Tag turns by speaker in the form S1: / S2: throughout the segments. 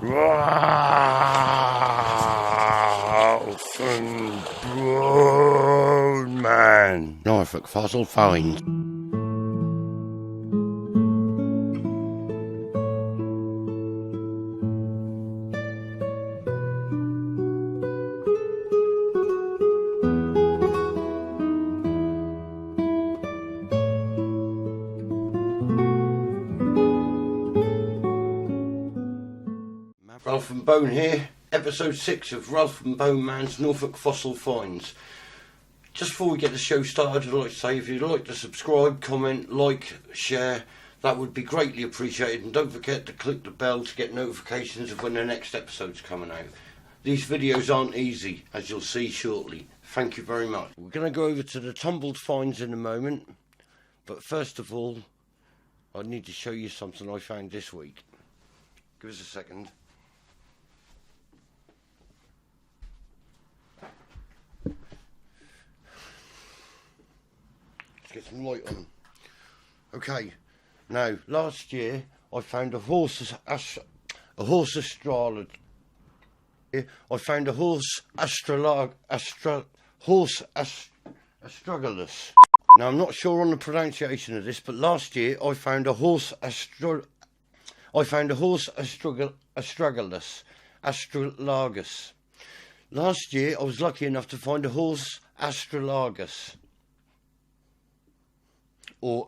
S1: Ralph and Broadman. Norfolk Fossil Finds. Ralph and Bone here, episode 6 of Ralph and Bone Man's Norfolk Fossil Finds. Just before we get the show started, I'd like to say if you'd like to subscribe, comment, like, share, that would be greatly appreciated. And don't forget to click the bell to get notifications of when the next episode's coming out. These videos aren't easy, as you'll see shortly. Thank you very much. We're going to go over to the tumbled finds in a moment, but first of all, I need to show you something I found this week. Give us a second. Get some light on. Okay, now last year I found a horse astrologer. I found a horse astragalus. Now I'm not sure on the pronunciation of this, but last year I found a horse astragalus. Last year I was lucky enough to find a horse astragalus. Or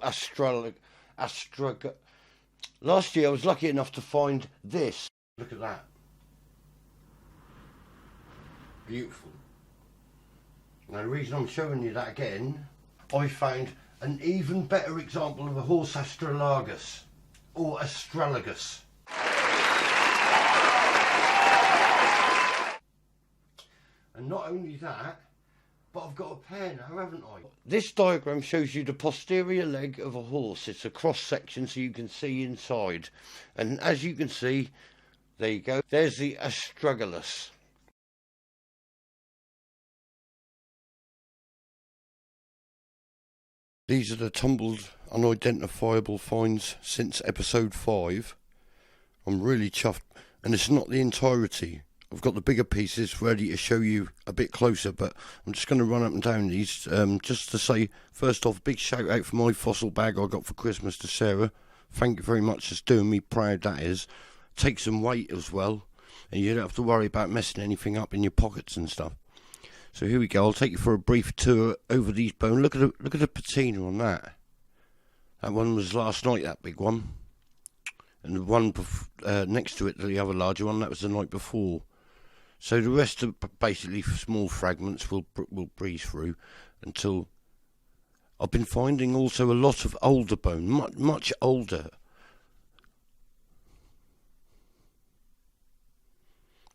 S1: last year I was lucky enough to find this. Look at that. Beautiful. Now the reason I'm showing you that again, I found an even better example of a horse astragalus or astragalus. And not only that, but I've got a pair now, haven't I? This diagram shows you the posterior leg of a horse. It's a cross section so you can see inside. And as you can see, there you go. There's the astragalus. These are the tumbled, unidentifiable finds since episode 5. I'm really chuffed. And it's not the entirety. I've got the bigger pieces ready to show you a bit closer, but I'm just going to run up and down these just to say, first off, big shout out for my fossil bag I got for Christmas to Sarah. Thank you very much, it's doing me proud, that is. Takes some weight as well, and you don't have to worry about messing anything up in your pockets and stuff. So here we go, I'll take you for a brief tour over these bones. Look at the patina on that. That one was last night, that big one. And the one next to it, the other larger one, that was the night before. So the rest are basically small fragments we'll breeze through until... I've been finding also a lot of older bone, much older.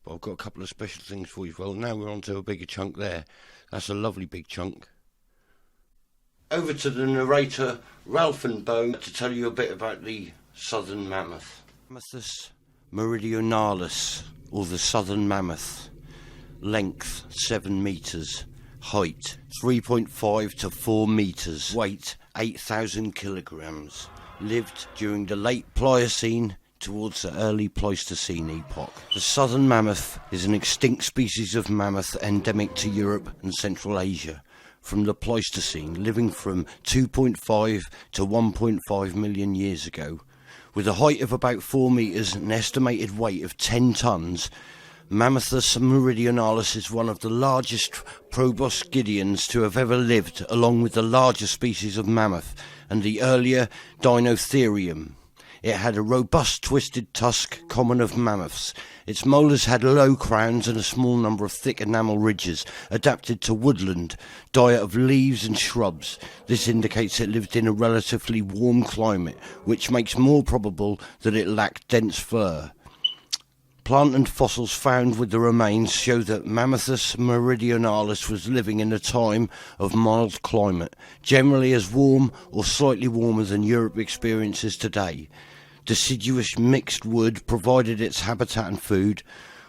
S1: But I've got a couple of special things for you as well. Now we're on to a bigger chunk there. That's a lovely big chunk. Over to the narrator, Ralph and Bone, to tell you a bit about the southern mammoth. Mammothus meridionalis, or the southern mammoth. Length 7 metres, height 3.5 to 4 metres, weight 8,000 kilograms. Lived during the late Pliocene towards the early Pleistocene epoch. The southern mammoth is an extinct species of mammoth endemic to Europe and Central Asia from the Pleistocene, living from 2.5 to 1.5 million years ago. With a height of about 4 metres and an estimated weight of 10 tonnes, Mammuthus meridionalis is one of the largest proboscideans to have ever lived, along with the larger species of mammoth and the earlier Dinotherium. It had a robust twisted tusk common of mammoths. Its molars had low crowns and a small number of thick enamel ridges, adapted to woodland, diet of leaves and shrubs. This indicates it lived in a relatively warm climate, which makes more probable that it lacked dense fur. Plant and fossils found with the remains show that Mammuthus meridionalis was living in a time of mild climate, generally as warm or slightly warmer than Europe experiences today. Deciduous mixed wood provided its habitat and food,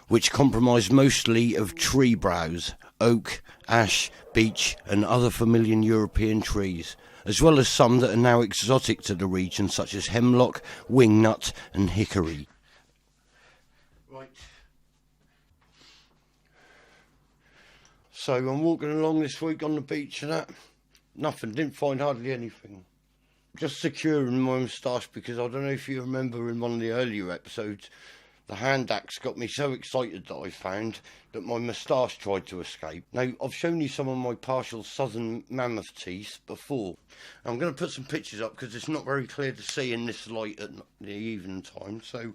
S1: which comprised mostly of tree browse, oak, ash, beech and other familiar European trees, as well as some that are now exotic to the region, such as hemlock, wingnut and hickory. Right, So I'm walking along this week on the beach and that. Nothing, didn't find hardly anything. Just securing my moustache because I don't know if you remember in one of the earlier episodes, the hand axe got me so excited that I found that my moustache tried to escape. Now, I've shown you some of my partial southern mammoth teeth before. I'm going to put some pictures up because it's not very clear to see in this light at the evening time, so...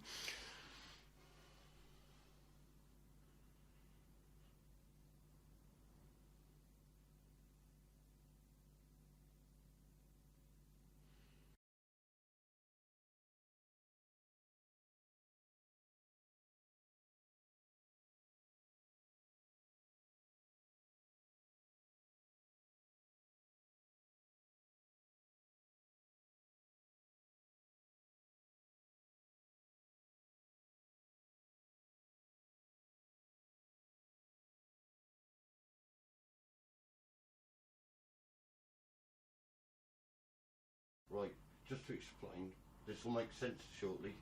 S1: Right, just to explain, this will make sense shortly.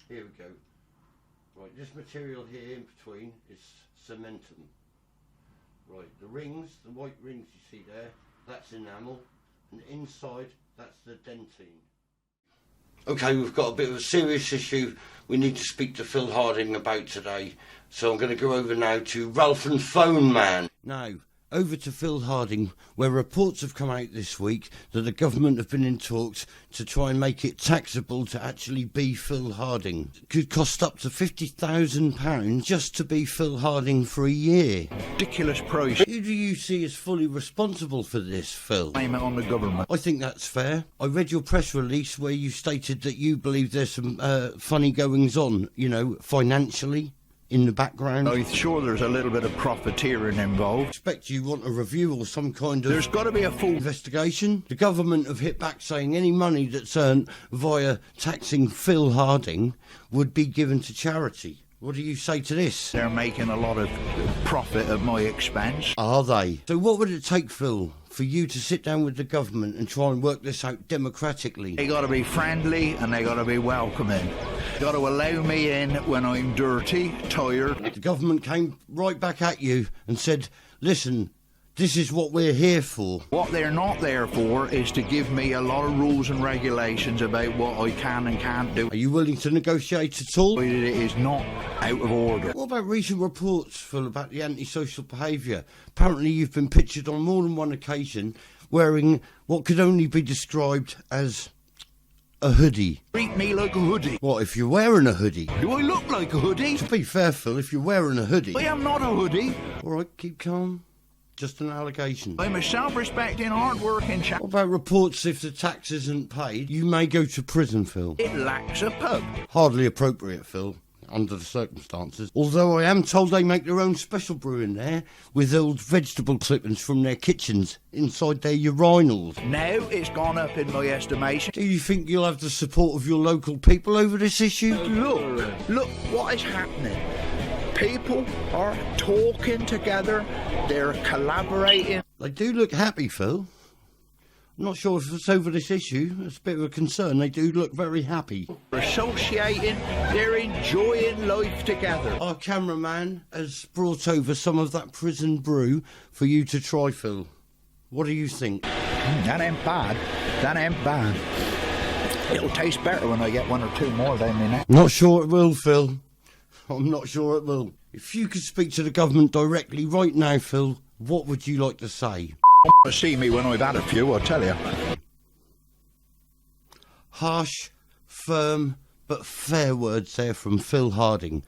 S1: Here we go. Right, this material here in between is cementum. Right, the rings, the white rings you see there, that's enamel, and inside that's the dentine. Okay, we've got a bit of a serious issue we need to speak to Phil Harding about today, so I'm going to go over now to Ralph and Phone Man. Now, over to Phil Harding, where reports have come out this week that the government have been in talks to try and make it taxable to actually be Phil Harding. It could cost up to £50,000 just to be Phil Harding for a year.
S2: Ridiculous price.
S1: Who do you see as fully responsible for this, Phil?
S2: Blame it on the government.
S1: I think that's fair. I read your press release where you stated that you believe there's some funny goings on, you know, financially. In the background.
S2: I'm sure there's a little bit of profiteering involved.
S1: I expect you want a review or some kind of...
S2: There's got to be a full
S1: investigation. The government have hit back saying any money that's earned via taxing Phil Harding would be given to charity. What do you say to this?
S2: They're making a lot of profit at my expense.
S1: Are they? So what would it take, Phil, for you to sit down with the government and try and work this out democratically?
S2: They got to be friendly and they got to be welcoming. Got to allow me in when I'm dirty, tired.
S1: The government came right back at you and said, listen, this is what we're here for.
S2: What they're not there for is to give me a lot of rules and regulations about what I can and can't do.
S1: Are you willing to negotiate at all?
S2: It is not out of order.
S1: What about recent reports, Phil, about the antisocial behaviour? Apparently you've been pictured on more than one occasion wearing what could only be described as a hoodie.
S2: Treat me like a hoodie.
S1: What, if you're wearing a hoodie?
S2: Do I look like a hoodie?
S1: To be fair, Phil, if you're wearing a hoodie...
S2: I am not a hoodie.
S1: All right, keep calm. Just an allegation.
S2: I'm a self-respecting, hard-working chap.
S1: What about reports if the tax isn't paid, you may go to prison, Phil?
S2: It lacks a pub.
S1: Hardly appropriate, Phil, under the circumstances. Although I am told they make their own special brew in there with old vegetable clippings from their kitchens inside their urinals.
S2: Now it's gone up in my estimation.
S1: Do you think you'll have the support of your local people over this issue?
S2: Look what is happening. People are talking together, they're collaborating.
S1: They do look happy, Phil. I'm not sure if it's over this issue. It's a bit of a concern. They do look very happy.
S2: They're associating, they're enjoying life together.
S1: Our cameraman has brought over some of that prison brew for you to try, Phil. What do you think?
S2: That ain't bad. That ain't bad. It'll taste better when I get one or two more down my neck.
S1: Not sure it will, Phil. I'm not sure it will. If you could speak to the government directly right now, Phil, what would you like to say?
S2: See me when I've had a few, I'll tell you.
S1: Harsh, firm, but fair words there from Phil Harding.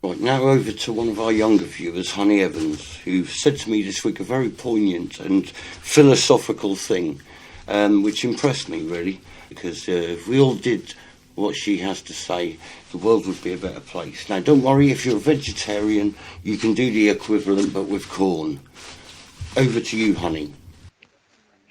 S1: Right, now over to one of our younger viewers, Honey Evans, who said to me this week a very poignant and philosophical thing, which impressed me, really, because if we all did what she has to say, the world would be a better place. Now, don't worry, if you're a vegetarian, you can do the equivalent, but with corn. Over to you, honey.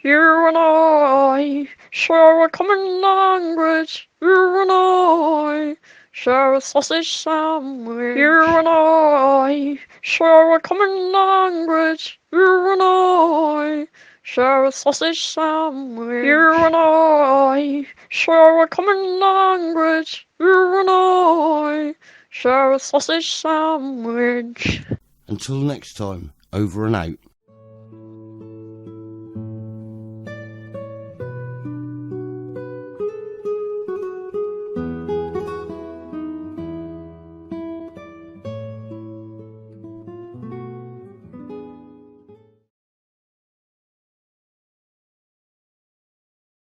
S3: You and I share a common language. You and I share a sausage sandwich. You and I share a common language. You and I share a sausage sandwich. You and I share a common language. You and I share a sausage sandwich.
S1: Until next time, over and out.